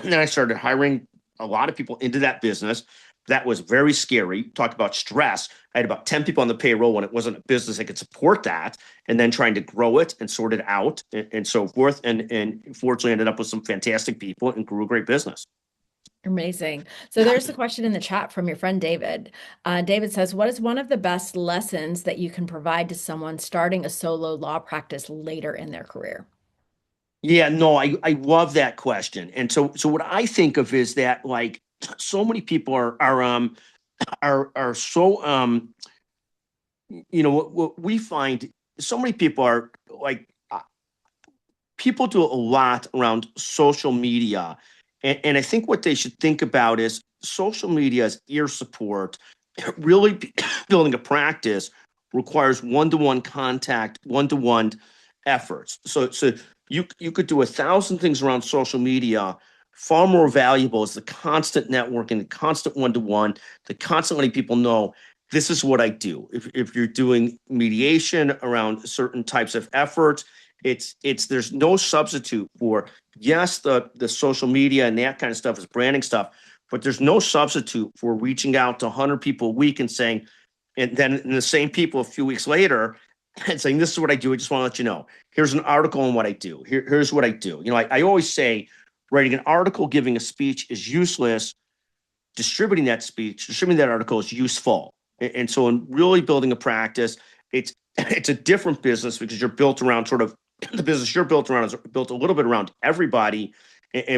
And then I started hiring a lot of people into that business. That was very scary. Talk about stress. I had about 10 people on the payroll when it wasn't a business that could support that, and then trying to grow it and sort it out and so forth. And fortunately ended up with some fantastic people and grew a great business. Amazing. So there's a question in the chat from your friend David. David says, what is one of the best lessons that you can provide to someone starting a solo law practice later in their career? Yeah, no, I love that question. And so what I think of is that like so many people are so what we find so many people are like people do a lot around social media. And I think what they should think about is social media as ear support. Really building a practice requires one-to-one contact, one-to-one efforts. So you could do 1,000 things around social media. Far more valuable is the constant networking, the constant one-to-one, the constant letting people know this is what I do. If you're doing mediation around certain types of efforts, it's there's no substitute for yes, the social media and that kind of stuff is branding stuff, but there's no substitute for reaching out to 100 people a week and saying, and then the same people a few weeks later and saying, this is what I do. I just want to let you know. Here's an article on what I do. Here's what I do. I always say writing an article, giving a speech is useless. Distributing that article is useful. And so in really building a practice, it's a different business because you're built around sort of the business you're built around is built a little bit around everybody,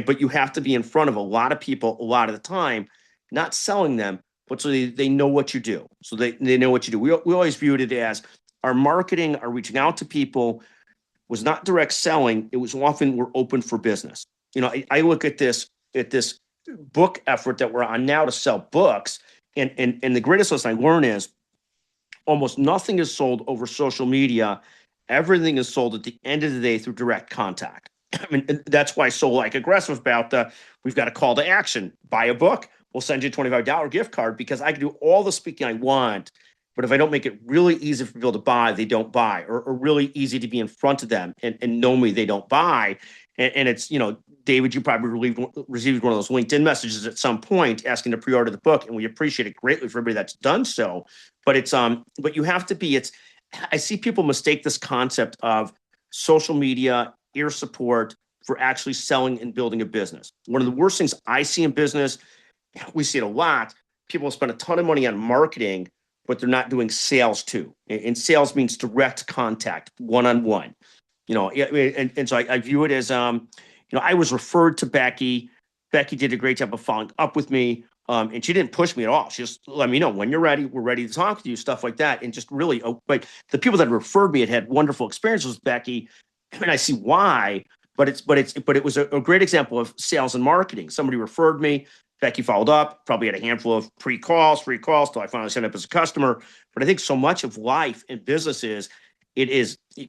but you have to be in front of a lot of people a lot of the time, not selling them, but so they know what you do. So they know what you do. We always viewed it as our marketing, our reaching out to people was not direct selling. It was often we're open for business. I look at this book effort that we're on now to sell books, and the greatest lesson I learned is almost nothing is sold over social media. Everything is sold at the end of the day through direct contact. I mean, that's why so like aggressive about we've got a call to action. Buy a book. We'll send you a $25 gift card because I can do all the speaking I want. But if I don't make it really easy for people to buy, they don't buy, or really easy to be in front of them and know me, they don't buy. And it's, David, you probably received one of those LinkedIn messages at some point asking to pre-order the book, and we appreciate it greatly for everybody that's done so. But you have to be. I see people mistake this concept of social media, ear support for actually selling and building a business. One of the worst things I see in business, we see it a lot. People spend a ton of money on marketing, but they're not doing sales too. And sales means direct contact, one-on-one. And so I view it as, I was referred to Becky. Becky did a great job of following up with me. And she didn't push me at all. She just let me know when you're ready. We're ready to talk to you, stuff like that. And just really, like the people that referred me had wonderful experiences with Becky, and I see why. But it was a great example of sales and marketing. Somebody referred me. Becky followed up. Probably had a handful of free calls till I finally signed up as a customer. But I think so much of life and business is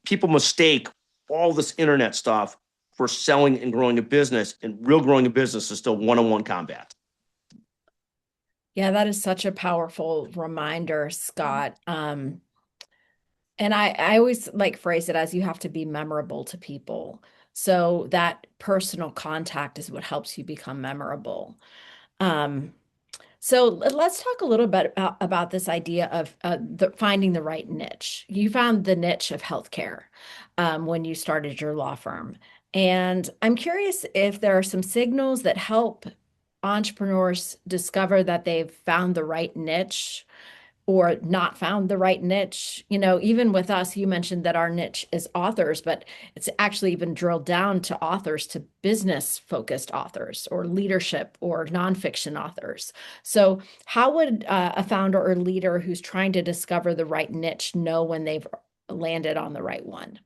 people mistake all this internet stuff for selling and growing a business, and real growing a business is still one-on-one combat. Yeah, that is such a powerful reminder, Scott. And I always like phrase it as you have to be memorable to people. So that personal contact is what helps you become memorable. Um, so let's talk a little bit about this idea of finding the right niche. You found the niche of healthcare when you started your law firm. And I'm curious if there are some signals that help entrepreneurs discover that they've found the right niche or not found the right niche. Even with us, you mentioned that our niche is authors, but it's actually even drilled down to authors, to business focused authors or leadership or nonfiction authors. So, how would a founder or leader who's trying to discover the right niche know when they've landed on the right one?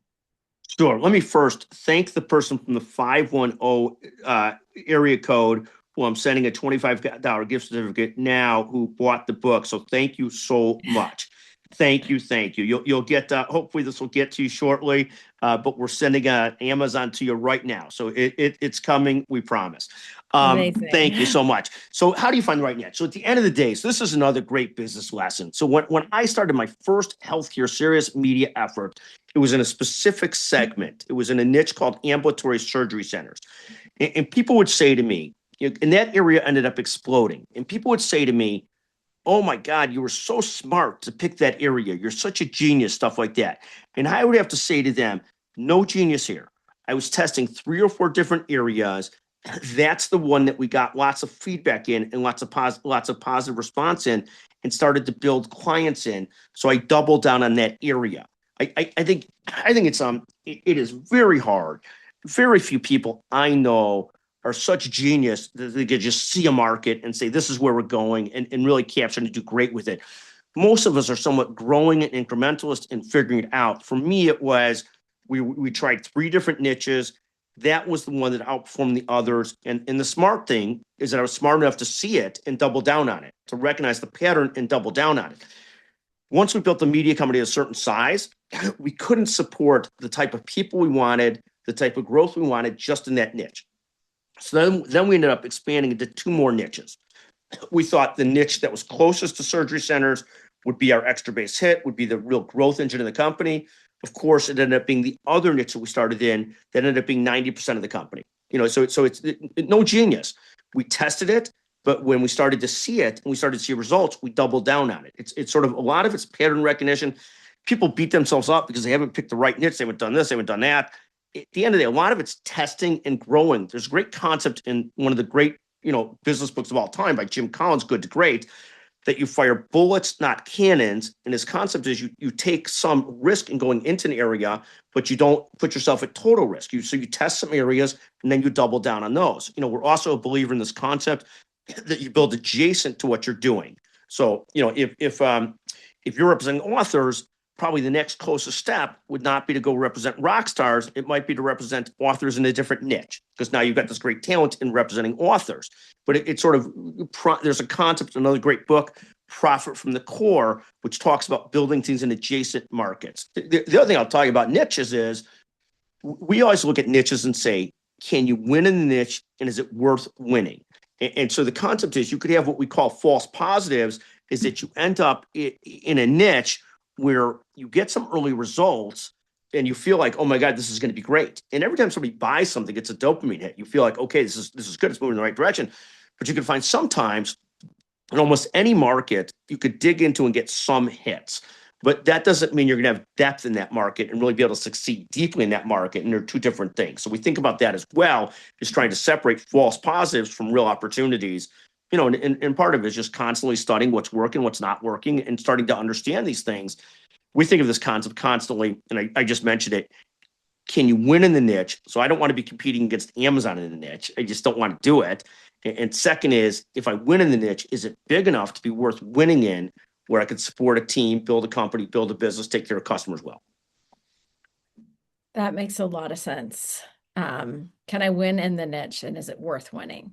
Sure. Let me first thank the person from the 510 area code who I'm sending a $25 gift certificate now who bought the book. So thank you so much. Thank you. Thank you. You'll get, hopefully this will get to you shortly, but we're sending Amazon to you right now. So it's coming, we promise. Amazing. Thank you so much. So how do you find the right niche? So at the end of the day, so this is another great business lesson. So when I started my first healthcare serious media effort, it was in a specific segment. It was in a niche called ambulatory surgery centers. And people would say to me, and that area ended up exploding. And people would say to me, oh my God, you were so smart to pick that area. You're such a genius, stuff like that. And I would have to say to them, no genius here. I was testing 3 or 4 different areas. That's the one that we got lots of feedback in and lots of positive response in, and started to build clients in. So I doubled down on that area. I think it is very hard. Very few people I know are such genius that they could just see a market and say, this is where we're going, and really capture and do great with it. Most of us are somewhat growing and incrementalist and figuring it out. For me, it was we tried 3 different niches. That was the one that outperformed the others. And the smart thing is that I was smart enough to see it and double down on it, to recognize the pattern and double down on it. Once we built the media company at a certain size, we couldn't support the type of people we wanted, the type of growth we wanted just in that niche. So then we ended up expanding into 2 more niches. We thought the niche that was closest to surgery centers would be our extra base hit, would be the real growth engine of the company. Of course, it ended up being the other niche that we started in that ended up being 90% of the company. So it's no genius. We tested it, but when we started to see it and we started to see results, we doubled down on it. It's sort of a lot of it's pattern recognition. People beat themselves up because they haven't picked the right niche. They haven't done this, they haven't done that. At the end of the day, a lot of it's testing and growing. There's a great concept in one of the great, business books of all time by Jim Collins, Good to Great, that you fire bullets, not cannons. And his concept is you take some risk in going into an area, but you don't put yourself at total risk. So you test some areas and then you double down on those. We're also a believer in this concept that you build adjacent to what you're doing. So, if you're representing authors, probably the next closest step would not be to go represent rock stars. It might be to represent authors in a different niche, because now you've got this great talent in representing authors. But it's sort of, there's a concept, another great book, Profit from the Core, which talks about building things in adjacent markets. The other thing I'll tell you about niches is we always look at niches and say, can you win in the niche, and is it worth winning? And so the concept is you could have what we call false positives, is that you end up in a niche where you get some early results and you feel like, oh my God, this is going to be great. And every time somebody buys something, it's a dopamine hit. You feel like, okay, this is good. It's moving in the right direction. But you can find sometimes in almost any market, you could dig into and get some hits. But that doesn't mean you're going to have depth in that market and really be able to succeed deeply in that market. And they're 2 different things. So we think about that as well, is trying to separate false positives from real opportunities. And part of it is just constantly studying what's working, what's not working, and starting to understand these things. We think of this concept constantly, and I just mentioned it. Can you win in the niche? So I don't want to be competing against Amazon in the niche. I just don't want to do it. And second is, if I win in the niche, is it big enough to be worth winning in, where I could support a team, build a company, build a business, take care of customers well? That makes a lot of sense. Can I win in the niche, and is it worth winning?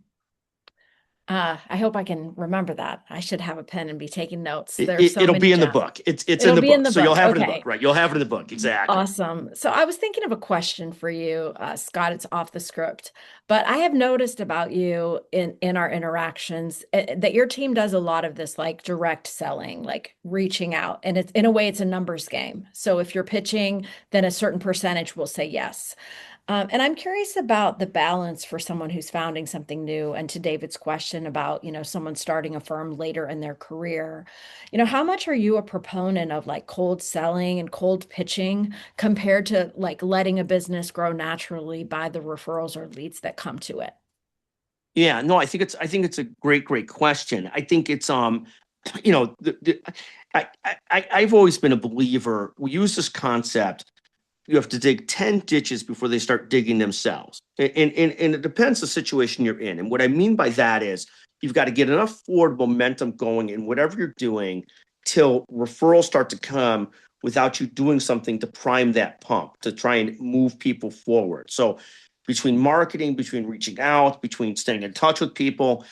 I hope I can remember that. I should have a pen and be taking notes. There's so It'll many be in the gems. book. It's in It'll the be in book. the So you'll book. have it in the book, Okay. right? You'll have it in the book. Exactly. Awesome. So I was thinking of a question for you, Scott. It's off the script, but I have noticed about you in our interactions that your team does a lot of this like direct selling, like reaching out, and it's in a way it's a numbers game. So if you're pitching, then a certain percentage will say yes. And I'm curious about the balance for someone who's founding something new. And to David's question about, someone starting a firm later in their career, how much are you a proponent of like cold selling and cold pitching compared to like letting a business grow naturally by the referrals or leads that come to it? Yeah, no, I think it's a great question. I think it's you know, I've always been a believer. We use this concept. You have to dig 10 ditches before they start digging themselves. And it depends the situation you're in. And what I mean by that is you've got to get enough forward momentum going in whatever you're doing till referrals start to come without you doing something to prime that pump, to try and move people forward. So between marketing, between reaching out, between staying in touch with people,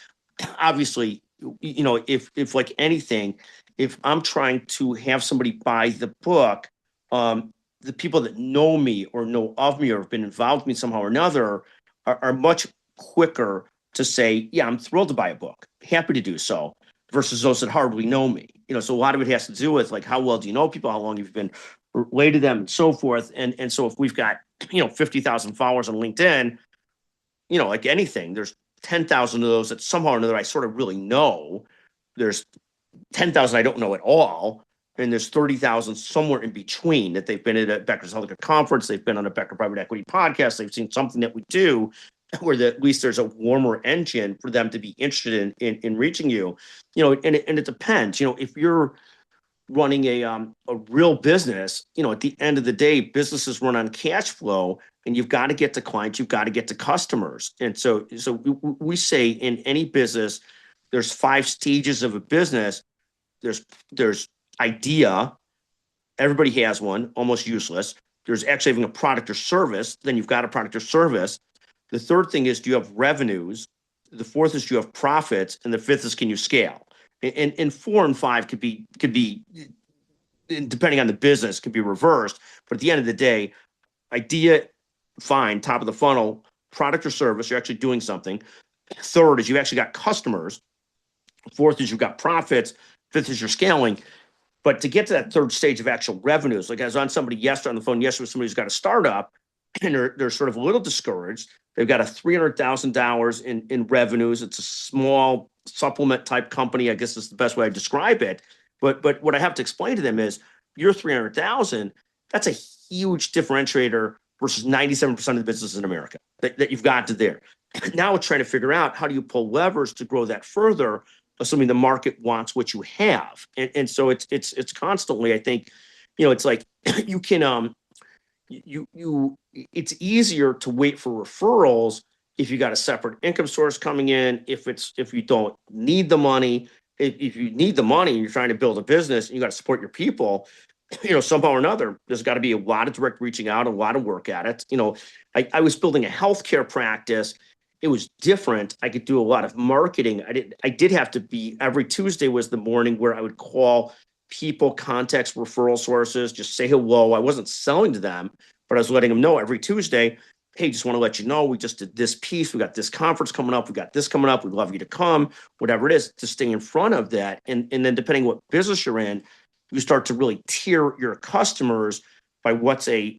obviously, if like anything, if I'm trying to have somebody buy the book, the people that know me or know of me or have been involved with me somehow or another are much quicker to say, yeah, I'm thrilled to buy a book, happy to do so, versus those that hardly know me. So a lot of it has to do with like, how well do you know people, how long you've been related to them, and so forth. And so if we've got 50,000 followers on LinkedIn, like anything, there's 10,000 of those that somehow or another I sort of really know. There's 10,000 I don't know at all. And there's 30,000 somewhere in between that they've been at a Becker's Healthcare conference, they've been on a Becker Private Equity podcast, they've seen something that we do where at least there's a warmer engine for them to be interested in reaching you. And it depends. If you're running a real business, at the end of the day, businesses run on cash flow, and you've got to get to clients, you've got to get to customers. And so we say in any business, there's 5 stages of a business. There's idea. Everybody has one, almost useless. There's actually having a product or service. Then you've got a product or service. The third thing is, do you have revenues? The fourth is, do you have profits? And the fifth is, can you scale? And 4 and 5 could be depending on the business, could be reversed. But at the end of the day, idea, fine, top of the funnel, product or service, you're actually doing something. Third is you actually got customers. Fourth is you've got profits. Fifth is you're scaling. But to get to that third stage of actual revenues, like I was on the phone yesterday with somebody who's got a startup, and they're sort of a little discouraged. They've got a $300,000 in revenues. It's a small supplement type company, I guess is the best way I describe it. But what I have to explain to them is, your 300,000, that's a huge differentiator versus 97% of the business in America that you've got to there. Now it's trying to figure out, how do you pull levers to grow that further, assuming the market wants what you have. And so it's constantly, I think, it's like you can it's easier to wait for referrals if you got a separate income source coming in, if you don't need the money. If you need the money and you're trying to build a business and you got to support your people, somehow or another, there's got to be a lot of direct reaching out, a lot of work at it. I was building a healthcare practice. It was different. I could do a lot of marketing. I did have to be, every Tuesday was the morning where I would call people, contacts, referral sources, just say hello. I wasn't selling to them, but I was letting them know every Tuesday, hey, just want to let you know, we just did this piece. We got this conference coming up. We got this coming up. We'd love you to come, whatever it is, to stay in front of that. And then depending what business you're in, you start to really tier your customers by what's uh,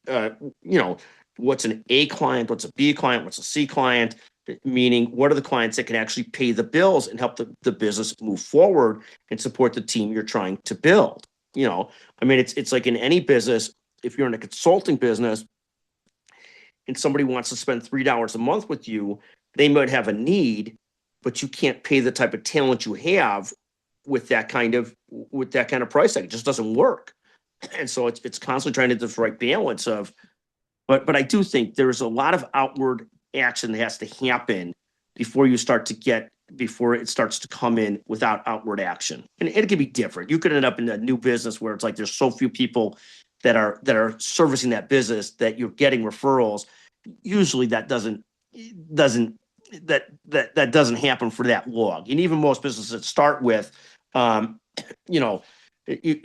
you know, what's an A client, what's a B client, what's a C client, meaning what are the clients that can actually pay the bills and help the business move forward and support the team you're trying to build. It's like in any business, if you're in a consulting business and somebody wants to spend $3 a month with you, they might have a need, but you can't pay the type of talent you have with that kind of price tag. It just doesn't work. And so it's constantly trying to do the right balance of, but I do think there's a lot of outward action that has to happen before it starts to come in without outward action. And it can be different. You could end up in a new business where it's like there's so few people that are servicing that business that you're getting referrals. Usually that doesn't that doesn't happen for that long. And even most businesses that start with, um, you know,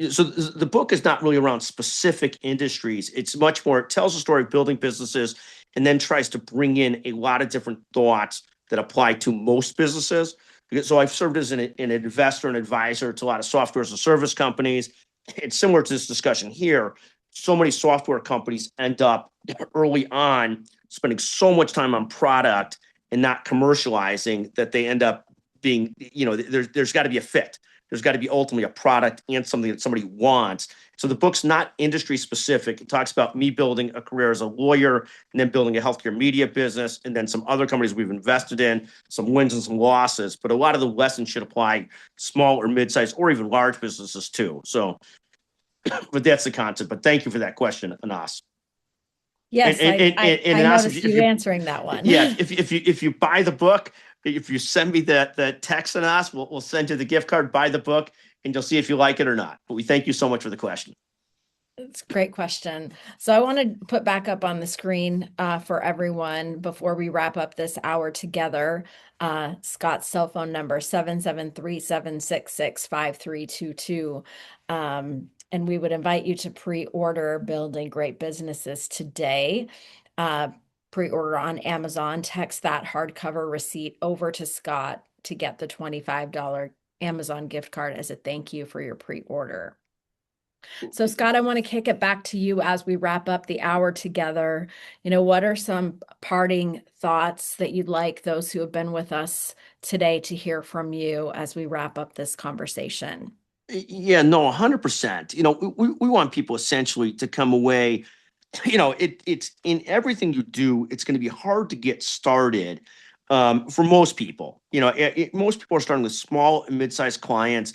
so the book is not really around specific industries. It's much more, it tells the story of building businesses and then tries to bring in a lot of different thoughts that apply to most businesses. So I've served as an investor and advisor to a lot of software as a service companies. It's similar to this discussion here. So many software companies end up early on spending so much time on product and not commercializing that they end up being, there's got to be a fit. There's got to be ultimately a product and something that somebody wants. So the book's not industry specific. It talks about me building a career as a lawyer and then building a healthcare media business and then some other companies we've invested in, some wins and some losses. But a lot of the lessons should apply small or mid-sized or even large businesses too. So, but that's the concept. But thank you for that question, Anas. And Yes, and and, and, and I Anas, noticed you answering that one. yeah, if you buy the book, if you send me the text on us, we'll send you the gift card, buy the book, and you'll see if you like it or not. But we thank you so much for the question. It's a great question. So I want to put back up on the screen for everyone before we wrap up this hour together. Scott's cell phone number, 773-766-5322. And we would invite you to pre-order Building Great Businesses today. Pre-order on Amazon. Text that hardcover receipt over to Scott to get the $25 Amazon gift card as a thank you for your pre-order. So, Scott, I want to kick it back to you as we wrap up the hour together. What are some parting thoughts that you'd like those who have been with us today to hear from you as we wrap up this conversation? Yeah, no, 100%. We want people essentially to come away. It's in everything you do, it's going to be hard to get started for most people. Most people are starting with small and mid-sized clients.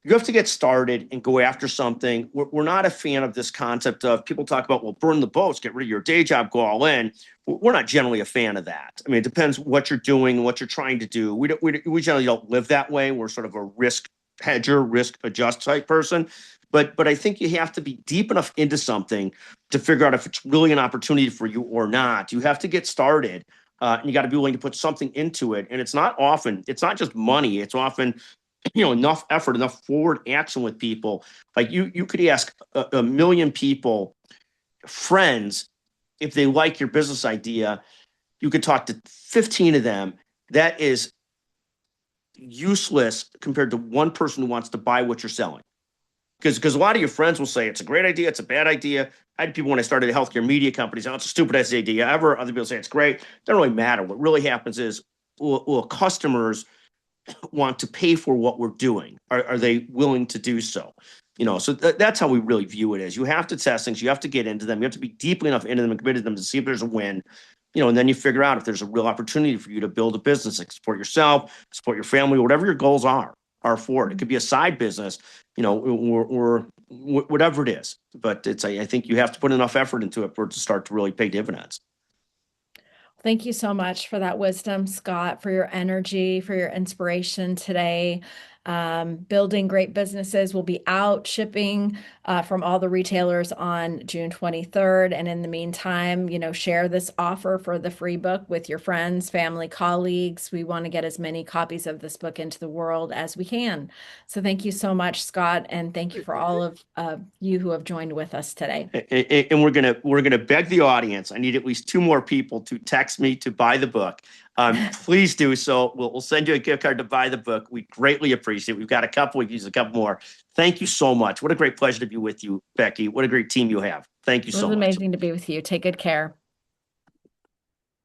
You have to get started and go after something. We're not a fan of this concept of people talk about, well, burn the boats, get rid of your day job, go all in. We're not generally a fan of that. I mean, it depends what you're doing, what you're trying to do. We generally don't live that way. We're sort of a risk hedger, risk adjust type person. But I think you have to be deep enough into something to figure out if it's really an opportunity for you or not. You have to get started. And you got to be willing to put something into it. And it's not just money. It's often enough effort, enough forward action with people. Like you could ask a million people, friends, if they like your business idea. You could talk to 15 of them. That is useless compared to one person who wants to buy what you're selling. Because a lot of your friends will say it's a great idea, it's a bad idea. I had people when I started healthcare media companies, oh, it's the stupidest idea ever. Other people say it's great. It doesn't really matter. What really happens is, well, customers want to pay for what we're doing? Are they willing to do so? So that's how we really view it. Is you have to test things, you have to get into them, you have to be deeply enough into them and committed to them to see if there's a win. And then you figure out if there's a real opportunity for you to build a business, like support yourself, support your family, whatever your goals are for it. It could be a side business, or whatever it is. But I think you have to put enough effort into it for it to start to really pay dividends. Thank you so much for that wisdom, Scott, for your energy, for your inspiration today. Building great businesses will be out shipping from all the retailers on June 23rd. And in the meantime, share this offer for the free book with your friends, family, colleagues. We want to get as many copies of this book into the world as we can. So thank you so much, Scott. And thank you for all of you who have joined with us today. And we're gonna beg the audience. I need at least two more people to text me to buy the book. Please do so. We'll send you a gift card to buy the book. We greatly appreciate it. We've got a couple. We've used a couple more. Thank you so much. What a great pleasure to be with you, Becky. What a great team you have. Thank you It was so much. amazing to be with you. Take good care.